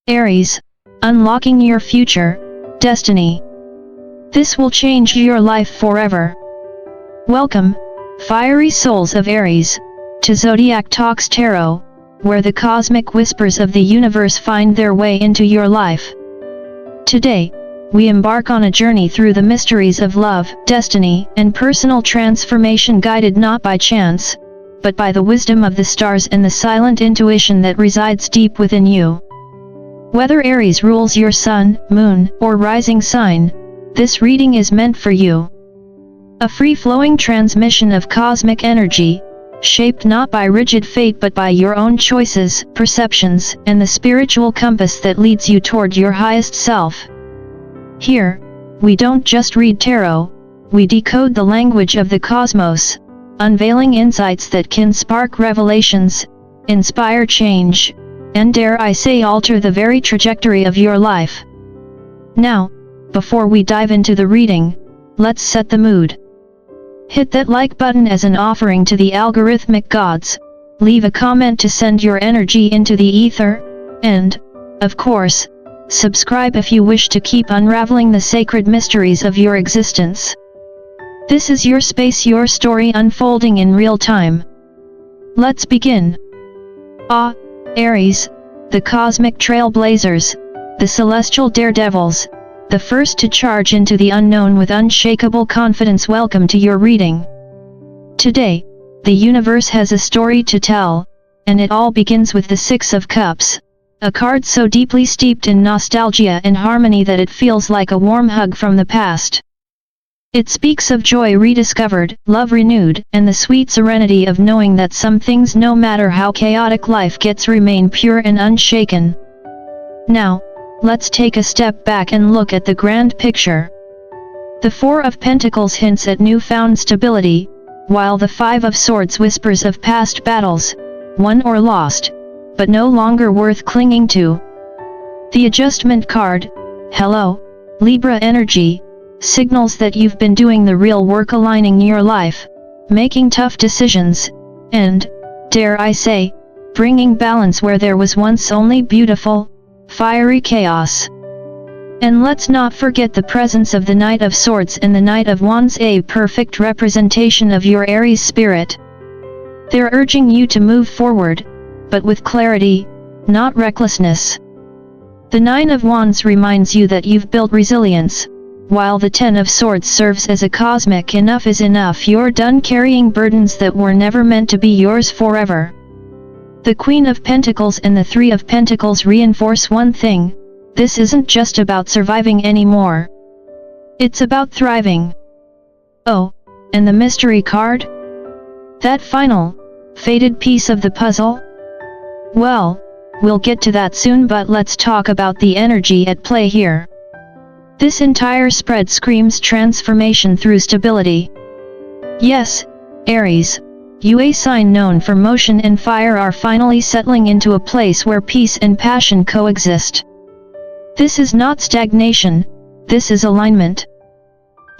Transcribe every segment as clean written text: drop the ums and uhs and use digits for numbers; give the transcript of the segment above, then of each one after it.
Aries, unlocking your future, destiny. This will change your life forever. Welcome, fiery souls of Aries, to Zodiac Talks Tarot, where the cosmic whispers of the universe find their way into your life. Today, we embark on a journey through the mysteries of love, destiny, and personal transformation, guided not by chance, but by the wisdom of the stars and the silent intuition that resides deep within you. Whether Aries rules your sun, moon, or rising sign, this reading is meant for you. A free-flowing transmission of cosmic energy, shaped not by rigid fate but by your own choices, perceptions, and the spiritual compass that leads you toward your highest self. Here, we don't just read tarot, we decode the language of the cosmos, unveiling insights that can spark revelations, inspire change, and dare I say alter the very trajectory of your life. Now, before we dive into the reading, let's set the mood. Hit that like button as an offering to the algorithmic gods, leave a comment to send your energy into the ether, and, of course, subscribe if you wish to keep unraveling the sacred mysteries of your existence. This is your space, your story unfolding in real time. Let's begin. Aries, the cosmic trailblazers, the celestial daredevils, the first to charge into the unknown with unshakable confidence. Welcome to your reading. Today, the universe has a story to tell, and it all begins with the Six of Cups, a card so deeply steeped in nostalgia and harmony that it feels like a warm hug from the past. It speaks of joy rediscovered, love renewed, and the sweet serenity of knowing that some things, no matter how chaotic life gets, remain pure and unshaken. Now, let's take a step back and look at the grand picture. The Four of Pentacles hints at newfound stability, while the Five of Swords whispers of past battles, won or lost, but no longer worth clinging to. The Adjustment card, hello, Libra energy, signals that you've been doing the real work, aligning your life, making tough decisions, and, dare I say, bringing balance where there was once only beautiful, fiery chaos. And let's not forget the presence of the Knight of Swords and the Knight of Wands, a perfect representation of your Aries spirit. They're urging you to move forward, but with clarity, not recklessness. The Nine of Wands reminds you that you've built resilience, while the Ten of Swords serves as a cosmic enough is enough. You're done carrying burdens that were never meant to be yours forever. The Queen of Pentacles and the Three of Pentacles reinforce one thing: this isn't just about surviving anymore. It's about thriving. Oh, and the mystery card? That final, faded piece of the puzzle? Well, we'll get to that soon, but let's talk about the energy at play here. This entire spread screams transformation through stability. Yes, Aries, you, a sign known for motion and fire, are finally settling into a place where peace and passion coexist. This is not stagnation, this is alignment.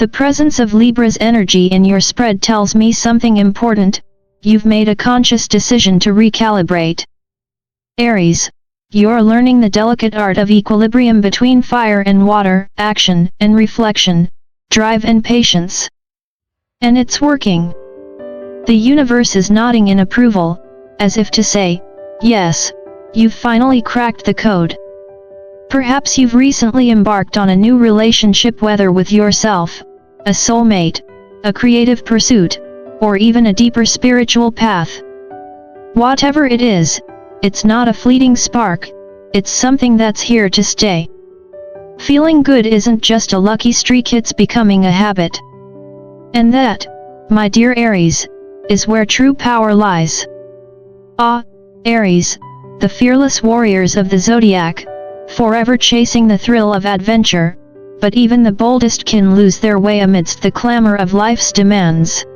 The presence of Libra's energy in your spread tells me something important: you've made a conscious decision to recalibrate. Aries, you're learning the delicate art of equilibrium between fire and water, action and reflection, drive and patience. And it's working. The universe is nodding in approval, as if to say, yes, you've finally cracked the code. Perhaps you've recently embarked on a new relationship, whether with yourself, a soulmate, a creative pursuit, or even a deeper spiritual path. Whatever it is, it's not a fleeting spark, it's something that's here to stay. Feeling good isn't just a lucky streak, it's becoming a habit. And that, my dear Aries, is where true power lies. Aries, the fearless warriors of the Zodiac, forever chasing the thrill of adventure, but even the boldest can lose their way amidst the clamor of life's demands.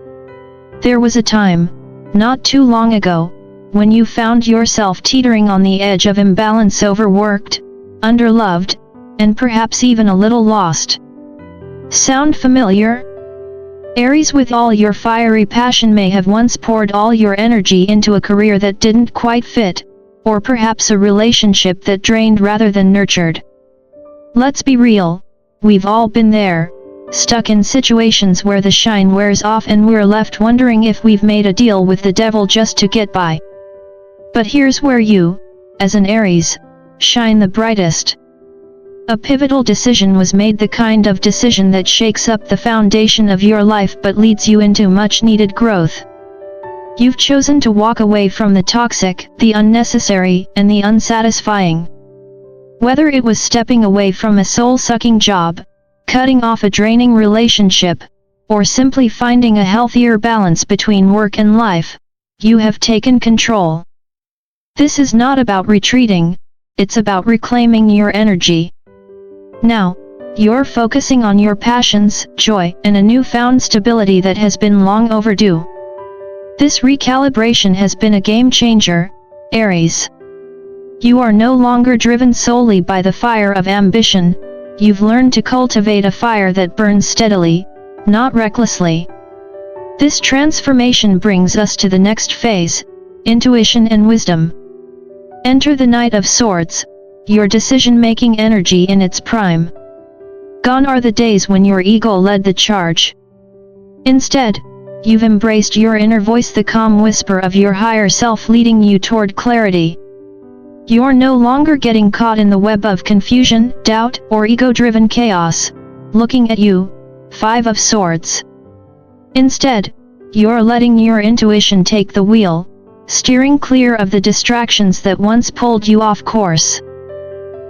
There was a time, not too long ago, when you found yourself teetering on the edge of imbalance, overworked, underloved, and perhaps even a little lost. Sound familiar? Aries, with all your fiery passion, may have once poured all your energy into a career that didn't quite fit, or perhaps a relationship that drained rather than nurtured. Let's be real, we've all been there, stuck in situations where the shine wears off and we're left wondering if we've made a deal with the devil just to get by. But here's where you, as an Aries, shine the brightest. A pivotal decision was made, the kind of decision that shakes up the foundation of your life but leads you into much-needed growth. You've chosen to walk away from the toxic, the unnecessary, and the unsatisfying. Whether it was stepping away from a soul-sucking job, cutting off a draining relationship, or simply finding a healthier balance between work and life, you have taken control. This is not about retreating, it's about reclaiming your energy. Now, you're focusing on your passions, joy, and a newfound stability that has been long overdue. This recalibration has been a game changer, Aries. You are no longer driven solely by the fire of ambition, you've learned to cultivate a fire that burns steadily, not recklessly. This transformation brings us to the next phase, intuition and wisdom. Enter the Knight of Swords, your decision-making energy in its prime. Gone are the days when your ego led the charge. Instead, you've embraced your inner voice, the calm whisper of your higher self leading you toward clarity. You're no longer getting caught in the web of confusion, doubt, or ego-driven chaos. Looking at you, Five of Swords. Instead, you're letting your intuition take the wheel, steering clear of the distractions that once pulled you off course.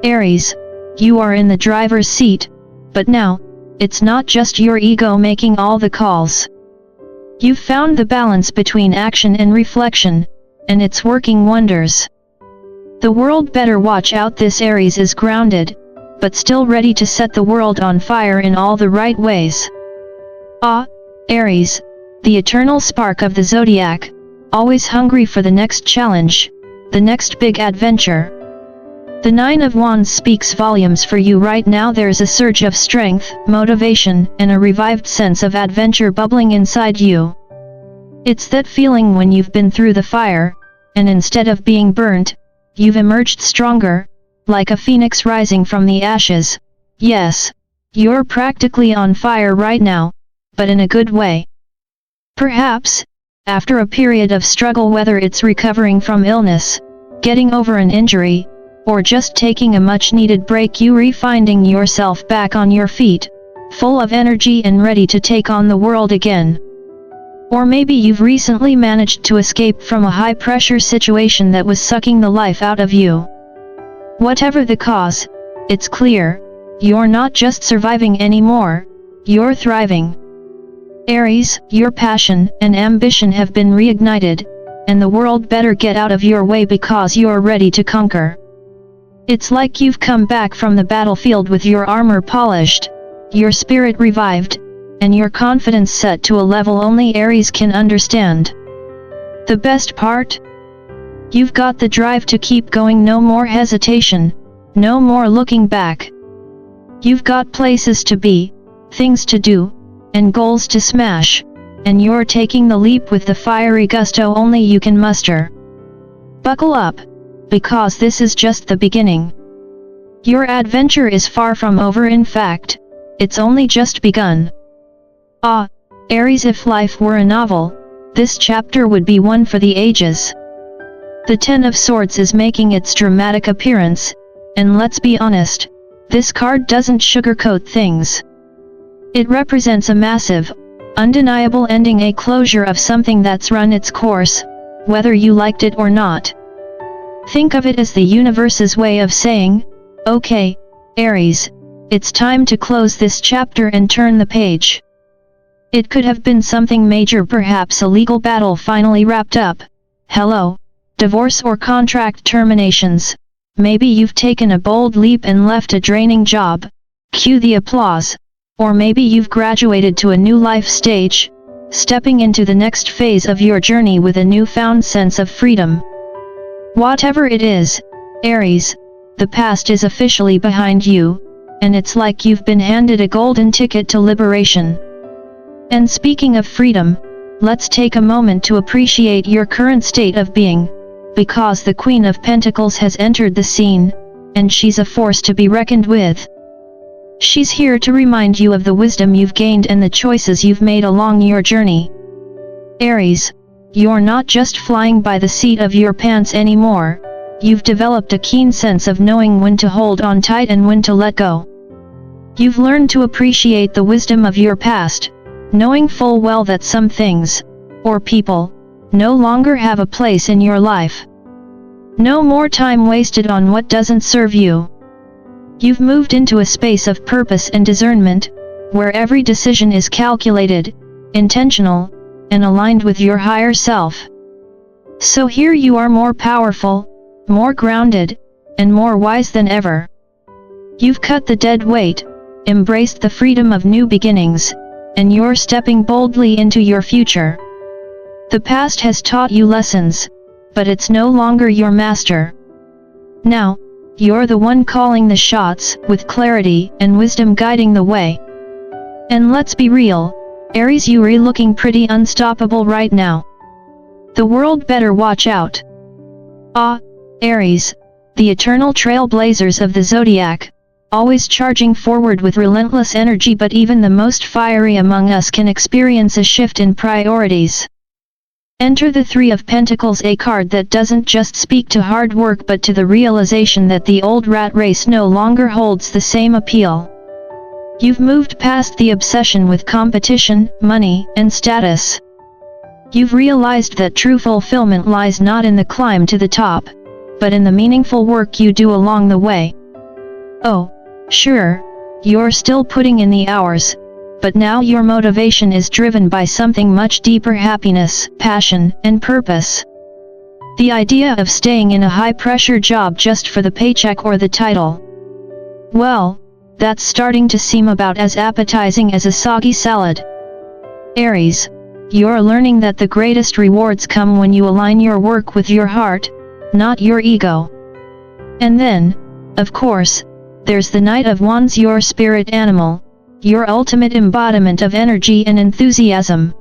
Aries, you are in the driver's seat, but now, it's not just your ego making all the calls. You've found the balance between action and reflection, and it's working wonders. The world better watch out, this Aries is grounded, but still ready to set the world on fire in all the right ways. Ah, Aries, the eternal spark of the Zodiac, always hungry for the next challenge, the next big adventure. The Nine of Wands speaks volumes for you right now. There's a surge of strength, motivation, and a revived sense of adventure bubbling inside you. It's that feeling when you've been through the fire, and instead of being burnt, you've emerged stronger, like a phoenix rising from the ashes. Yes, you're practically on fire right now, but in a good way. Perhaps, after a period of struggle, whether it's recovering from illness, getting over an injury, or just taking a much-needed break, you're finding yourself back on your feet, full of energy and ready to take on the world again. Or maybe you've recently managed to escape from a high-pressure situation that was sucking the life out of you. Whatever the cause, it's clear, you're not just surviving anymore, you're thriving. Aries, your passion and ambition have been reignited, and the world better get out of your way because you're ready to conquer. It's like you've come back from the battlefield with your armor polished, your spirit revived, and your confidence set to a level only Aries can understand. The best part? You've got the drive to keep going, no more hesitation, no more looking back. You've got places to be, things to do, and goals to smash, and you're taking the leap with the fiery gusto only you can muster. Buckle up, because this is just the beginning. Your adventure is far from over, in fact, it's only just begun. Ah, Aries, if life were a novel, this chapter would be one for the ages. The Ten of Swords is making its dramatic appearance, and let's be honest, this card doesn't sugarcoat things. It represents a massive, undeniable ending, a closure of something that's run its course, whether you liked it or not. Think of it as the universe's way of saying, okay, Aries, it's time to close this chapter and turn the page. It could have been something major, perhaps a legal battle finally wrapped up. Hello, divorce or contract terminations. Maybe you've taken a bold leap and left a draining job. Cue the applause. Or maybe you've graduated to a new life stage, stepping into the next phase of your journey with a newfound sense of freedom. Whatever it is, Aries, the past is officially behind you, and it's like you've been handed a golden ticket to liberation. And speaking of freedom, let's take a moment to appreciate your current state of being. because the Queen of Pentacles has entered the scene, and she's a force to be reckoned with. She's here to remind you of the wisdom you've gained and the choices you've made along your journey. Aries, you're not just flying by the seat of your pants anymore, you've developed a keen sense of knowing when to hold on tight and when to let go. You've learned to appreciate the wisdom of your past, knowing full well that some things, or people, no longer have a place in your life. No more time wasted on what doesn't serve you. You've moved into a space of purpose and discernment, where every decision is calculated, intentional, and aligned with your higher self. So here you are, more powerful, more grounded, and more wise than ever. You've cut the dead weight, embraced the freedom of new beginnings, and you're stepping boldly into your future. The past has taught you lessons, but it's no longer your master. Now, you're the one calling the shots, with clarity and wisdom guiding the way. And let's be real, Aries, you're looking pretty unstoppable right now. The world better watch out. Aries, the eternal trailblazers of the Zodiac, always charging forward with relentless energy, but even the most fiery among us can experience a shift in priorities. Enter the Three of Pentacles, a card that doesn't just speak to hard work but to the realization that the old rat race no longer holds the same appeal. You've moved past the obsession with competition, money, and status. You've realized that true fulfillment lies not in the climb to the top, but in the meaningful work you do along the way. Oh, sure, you're still putting in the hours, but now your motivation is driven by something much deeper: happiness, passion, and purpose. The idea of staying in a high-pressure job just for the paycheck or the title, well, that's starting to seem about as appetizing as a soggy salad. Aries, you're learning that the greatest rewards come when you align your work with your heart, not your ego. And then, of course, there's the Knight of Wands, your spirit animal, your ultimate embodiment of energy and enthusiasm.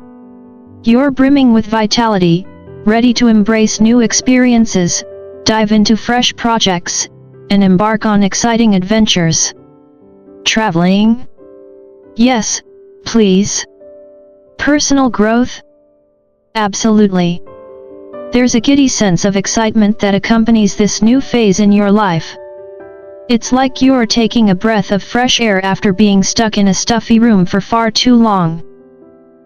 You're brimming with vitality, ready to embrace new experiences, dive into fresh projects, and embark on exciting adventures. Traveling? Yes, please. Personal growth? Absolutely. There's a giddy sense of excitement that accompanies this new phase in your life. It's like you're taking a breath of fresh air after being stuck in a stuffy room for far too long.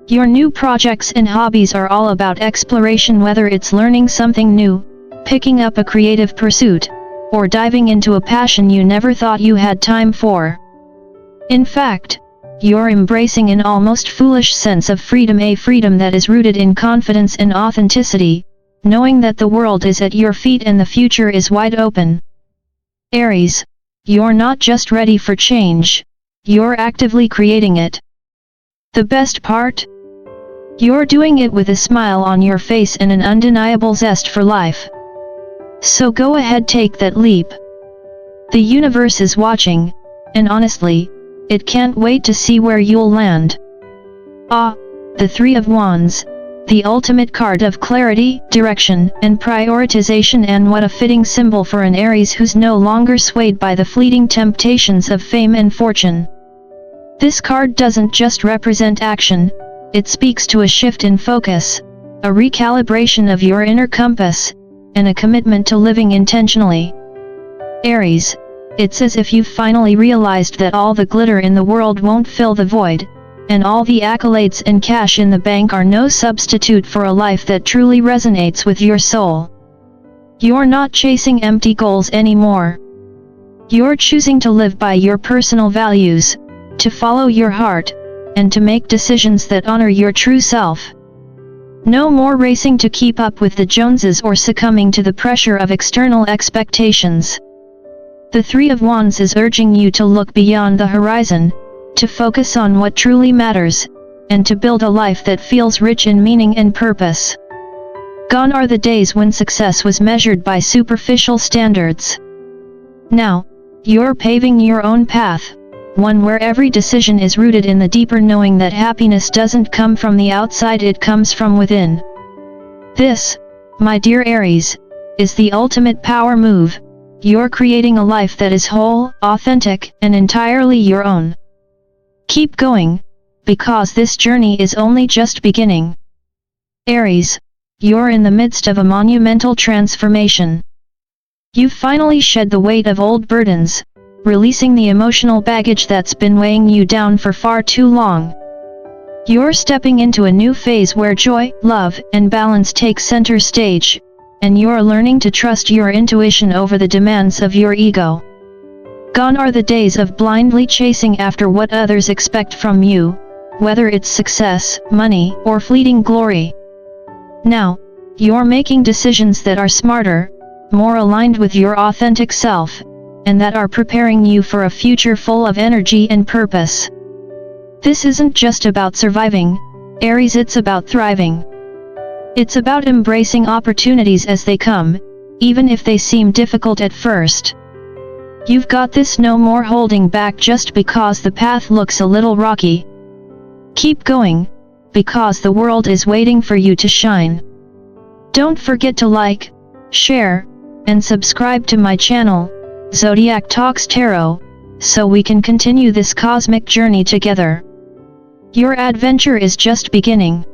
Your new projects and hobbies are all about exploration, whether it's learning something new, picking up a creative pursuit, or diving into a passion you never thought you had time for. In fact, you're embracing an almost foolish sense of freedom, a freedom that is rooted in confidence and authenticity, knowing that the world is at your feet and the future is wide open. Aries, you're not just ready for change, you're actively creating it. The best part? You're doing it with a smile on your face and an undeniable zest for life. So go ahead, take that leap. The universe is watching, and honestly, it can't wait to see where you'll land. The Three of Wands, the ultimate card of clarity, direction, and prioritization, and what a fitting symbol for an Aries who's no longer swayed by the fleeting temptations of fame and fortune. This card doesn't just represent action, it speaks to a shift in focus, a recalibration of your inner compass, and a commitment to living intentionally. Aries, it's as if you've finally realized that all the glitter in the world won't fill the void, and all the accolades and cash in the bank are no substitute for a life that truly resonates with your soul. You're not chasing empty goals anymore. You're choosing to live by your personal values, to follow your heart, and to make decisions that honor your true self. No more racing to keep up with the Joneses or succumbing to the pressure of external expectations. The Three of Wands is urging you to look beyond the horizon, to focus on what truly matters, and to build a life that feels rich in meaning and purpose. Gone are the days when success was measured by superficial standards. Now, you're paving your own path, one where every decision is rooted in the deeper knowing that happiness doesn't come from the outside, it comes from within. This, my dear Aries, is the ultimate power move. You're creating a life that is whole, authentic, and entirely your own. Keep going, because this journey is only just beginning. Aries, you're in the midst of a monumental transformation. You've finally shed the weight of old burdens, releasing the emotional baggage that's been weighing you down for far too long. You're stepping into a new phase where joy, love, and balance take center stage, and you're learning to trust your intuition over the demands of your ego. Gone are the days of blindly chasing after what others expect from you, whether it's success, money, or fleeting glory. Now, you're making decisions that are smarter, more aligned with your authentic self, and that are preparing you for a future full of energy and purpose. This isn't just about surviving, Aries, it's about thriving. It's about embracing opportunities as they come, even if they seem difficult at first. You've got this, no more holding back just because the path looks a little rocky. Keep going, because the world is waiting for you to shine. Don't forget to like, share, and subscribe to my channel, Zodiac Talks Tarot, so we can continue this cosmic journey together. Your adventure is just beginning.